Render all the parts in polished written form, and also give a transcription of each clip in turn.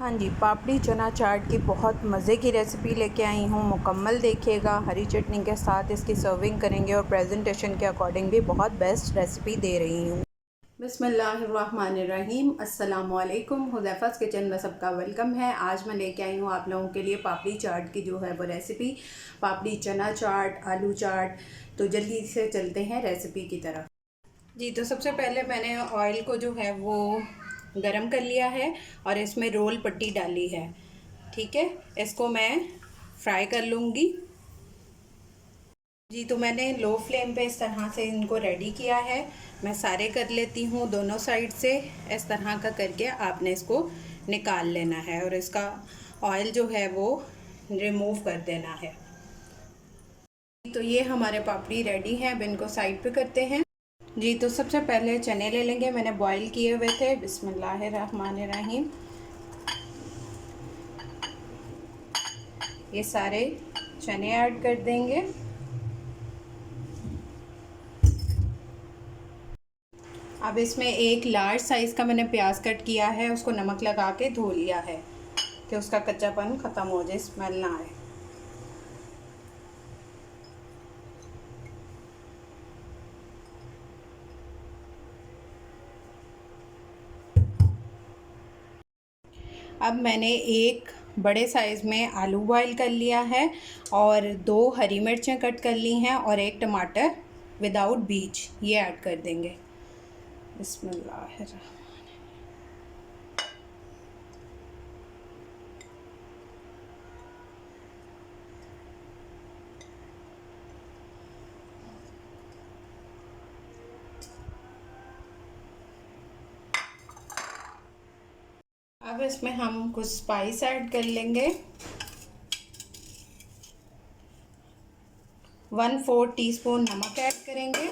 हाँ जी, पापड़ी चना चाट की बहुत मज़े की रेसिपी लेके आई हूँ। मुकम्मल देखिएगा। हरी चटनी के साथ इसकी सर्विंग करेंगे और प्रेजेंटेशन के अकॉर्डिंग भी बहुत बेस्ट रेसिपी दे रही हूँ। बिस्मिल्लाहिर्रहमानिर्रहीम। अस्सलामुअलैकुम। हुज़ैफ़ा's किचन में सबका वेलकम है। आज मैं लेके आई हूँ आप लोगों के लिए पापड़ी चाट की जो है वो रेसिपी, पापड़ी चना चाट, आलू चाट। तो जल्दी से चलते हैं रेसिपी की तरफ। जी, तो सबसे पहले मैंने ऑयल को जो है वो गरम कर लिया है और इसमें रोल पट्टी डाली है। ठीक है, इसको मैं फ्राई कर लूँगी। जी, तो मैंने लो फ्लेम पे इस तरह से इनको रेडी किया है। मैं सारे कर लेती हूँ दोनों साइड से। इस तरह का करके आपने इसको निकाल लेना है और इसका ऑयल जो है वो रिमूव कर देना है। तो ये हमारे पापड़ी रेडी हैं। अब इनको साइड पे करते हैं। जी, तो सबसे पहले चने ले लेंगे। मैंने बॉईल किए हुए थे। बिस्मिल्लाहिर्रहमानिर्रहीम। ये सारे चने ऐड कर देंगे। अब इसमें एक लार्ज साइज़ का मैंने प्याज कट किया है, उसको नमक लगा के धो लिया है कि उसका कच्चापन ख़त्म हो जाए, स्मेल ना आए। अब मैंने एक बड़े साइज़ में आलू बॉईल कर लिया है और 2 हरी मिर्चें कट कर ली हैं और एक टमाटर विदाउट बीज, ये ऐड कर देंगे। बिस्मिल्लाहिर्रहमानिर्रहीम। अब इसमें हम कुछ स्पाइस ऐड कर लेंगे। 1/4 टीस्पून नमक ऐड करेंगे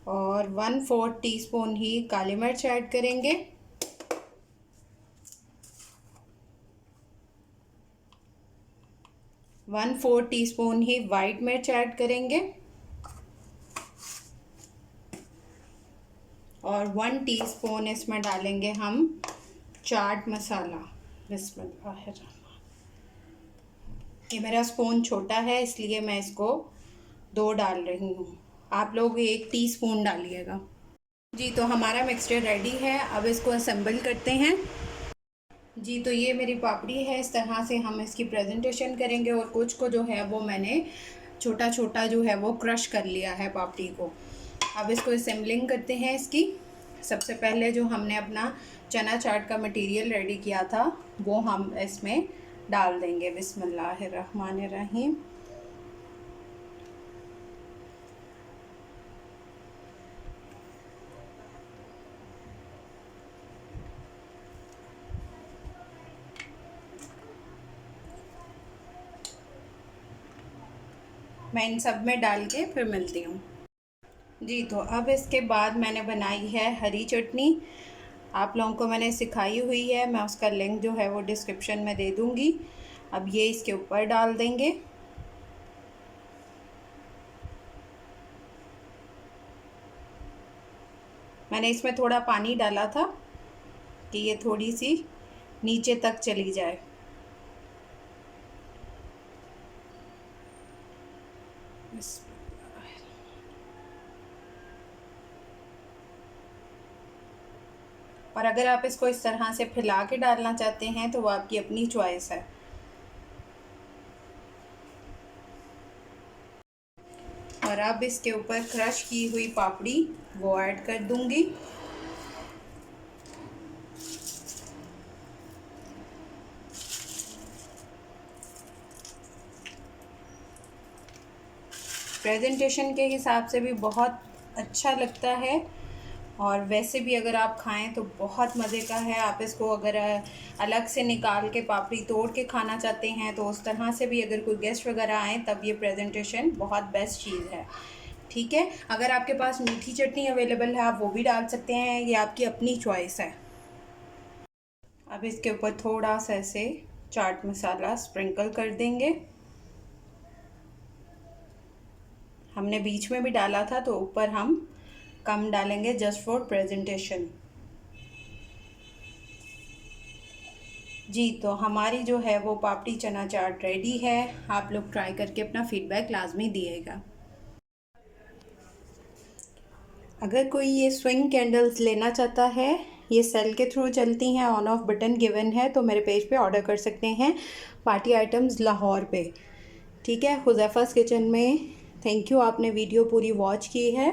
और 1/4 टीस्पून ही काली मिर्च ऐड करेंगे। 1/4 टीस्पून ही वाइट मिर्च ऐड करेंगे और 1 टीस्पून इसमें डालेंगे हम चाट मसाला। बिस्मिल्लाहिर्रहमानिर्रहीम। ये मेरा स्पून छोटा है इसलिए मैं इसको 2 डाल रही हूँ। आप लोग 1 टीस्पून डालिएगा। जी, तो हमारा मिक्सचर रेडी है। अब इसको असेंबल करते हैं। जी, तो ये मेरी पापड़ी है। इस तरह से हम इसकी प्रेजेंटेशन करेंगे और कुछ को जो है वो मैंने छोटा छोटा जो है वो क्रश कर लिया है पापड़ी को। अब इसको असेंबलिंग करते हैं इसकी। सबसे पहले जो हमने अपना चना चाट का मटेरियल रेडी किया था वो हम इसमें डाल देंगे। बिस्मिल्लाहिर्रहमानिर्रहीम। मैं इन सब में डाल के फिर मिलती हूँ। जी, तो अब इसके बाद मैंने बनाई है हरी चटनी। आप लोगों को मैंने सिखाई हुई है, मैं उसका लिंक जो है वो डिस्क्रिप्शन में दे दूँगी। अब ये इसके ऊपर डाल देंगे। मैंने इसमें थोड़ा पानी डाला था कि ये थोड़ी सी नीचे तक चली जाए। और अगर आप इसको इस तरह से फैला के डालना चाहते हैं तो वो आपकी अपनी चॉइस है। और अब इसके ऊपर क्रश की हुई पापड़ी वो ऐड कर दूंगी। प्रेजेंटेशन के हिसाब से भी बहुत अच्छा लगता है और वैसे भी अगर आप खाएं तो बहुत मज़े का है। आप इसको अगर अलग से निकाल के पापड़ी तोड़ के खाना चाहते हैं तो उस तरह से भी, अगर कोई गेस्ट वगैरह आए तब ये प्रेजेंटेशन बहुत बेस्ट चीज़ है। ठीक है, अगर आपके पास मीठी चटनी अवेलेबल है आप वो भी डाल सकते हैं, ये आपकी अपनी चॉइस है। अब इसके ऊपर थोड़ा सा ऐसे चाट मसाला स्प्रिंकल कर देंगे। हमने बीच में भी डाला था तो ऊपर हम कम डालेंगे जस्ट फॉर प्रेजेंटेशन। जी तो हमारी जो है वो पापड़ी चना चाट रेडी है। आप लोग ट्राई करके अपना फीडबैक लाजमी दिएगा। अगर कोई ये स्विंग कैंडल्स लेना चाहता है, ये सेल के थ्रू चलती हैं, ऑन ऑफ बटन गिवन है, तो मेरे पेज पे ऑर्डर कर सकते हैं पार्टी आइटम्स लाहौर पे। ठीक है, हुज़ैफ़ा's किचन में। थैंक यू, आपने वीडियो पूरी वॉच की है।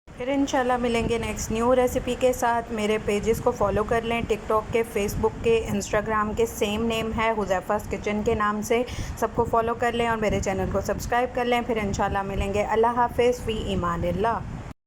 फिर इंशाल्लाह मिलेंगे नेक्स्ट न्यू रेसिपी के साथ। मेरे पेजेस को फॉलो कर लें, टिकटॉक के, फेसबुक के, इंस्टाग्राम के, सेम नेम है हुज़ैफ़ा's किचन के नाम से। सबको फॉलो कर लें और मेरे चैनल को सब्सक्राइब कर लें। फिर इंशाल्लाह मिलेंगे। अल्लाह हाफ़िज़, फ़ी ईमानिल्लाह।